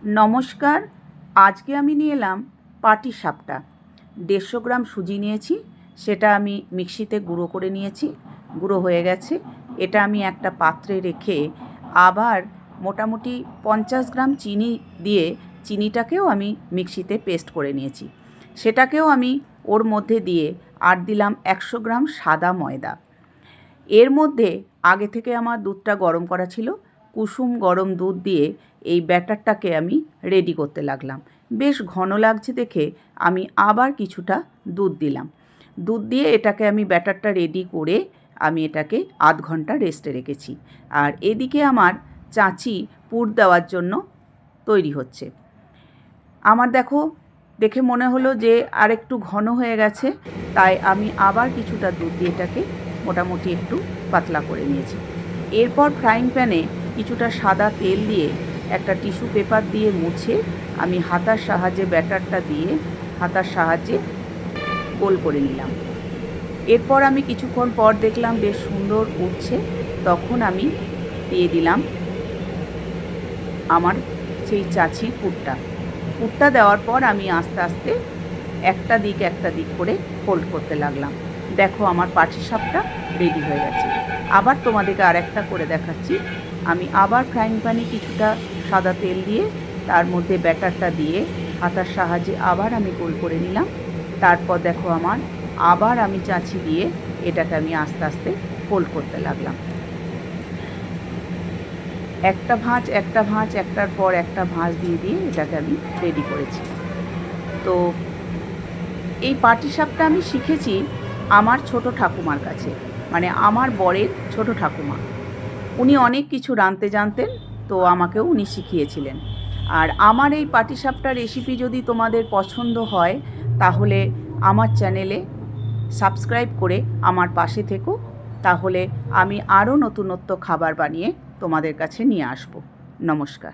নমস্কার। আজকে আমি নিয়ে এলাম পাটিসাপটা। 150 গ্রাম সুজি নিয়েছি, সেটা আমি মিক্সিতে গুঁড়ো করে নিয়েছি, গুঁড়ো হয়ে গেছে। এটা আমি একটা পাত্রে রেখে আবার মোটামুটি 50 গ্রাম চিনি দিয়ে চিনিটাকেও আমি মিক্সিতে পেস্ট করে নিয়েছি, সেটাকেও আমি ওর মধ্যে দিয়ে আর দিলাম 100 গ্রাম সাদা ময়দা। এর মধ্যে আগে থেকে আমার দুধটা গরম করা ছিল, কুসুম গরম দুধ দিয়ে এই ব্যাটারটাকে আমি রেডি করতে লাগলাম। বেশ ঘন লাগছে দেখে আমি আবার কিছুটা দুধ দিলাম। দুধ দিয়ে এটাকে আমি ব্যাটারটা রেডি করে আমি এটাকে আধ ঘন্টা রেস্টে রেখেছি। আর এদিকে আমার চাঁচি পুর দেওয়ার জন্য তৈরি হচ্ছে। আমার দেখে মনে হলো যে আর একটু ঘন হয়ে গেছে, তাই আমি আবার কিছুটা দুধ দিয়ে এটাকে মোটামুটি একটু পাতলা করে নিয়েছি। এরপর ফ্রাইং প্যানে কিছুটা সাদা তেল দিয়ে একটা টিস্যু পেপার দিয়ে মুছে আমি হাতার সাহায্যে ব্যাটারটা দিয়ে হাতার সাহায্যে গোল করে নিলাম। এরপর আমি কিছুক্ষণ পর দেখলাম বেশ সুন্দর উঠছে, তখন আমি দিয়ে দিলাম আমার সেই চাঁচির পুরটা দেওয়ার পর আমি আস্তে আস্তে একটা দিক করে ফোল্ড করতে লাগলাম। দেখো আমার পাটিসাপটা রেডি হয়ে গেছে। আবার তোমাদেরকে আরেকটা করে দেখাচ্ছি। আমি আবার ফ্রাইং প্যানে কিছুটা সাদা তেল দিয়ে তার মধ্যে ব্যাটারটা দিয়ে হাতার সাহায্যে আবার আমি গোল করে নিলাম। তারপর দেখো আবার আমি চাঁচি দিয়ে এটাকে আমি আস্তে আস্তে ফোল্ড করতে লাগলাম। একটা ভাঁজ একটার পর একটা ভাঁজ দিয়ে এটাকে আমি রেডি করেছি। তো এই পাটিসাপটা আমি শিখেছি আমার ছোট ঠাকুমার কাছে, মানে আমার বরের ছোট ঠাকুমা। উনি অনেক কিছু রাঁধতে জানতেন, তো আমাকেও উনি শিখিয়েছিলেন। আর আমার এই পাটিসাপটা রেসিপি যদি তোমাদের পছন্দ হয় তাহলে আমার চ্যানেলে সাবস্ক্রাইব করে আমার পাশে থেকো, তাহলে আমি আরও নতুনত্ব খাবার বানিয়ে তোমাদের কাছে নিয়ে আসব। নমস্কার।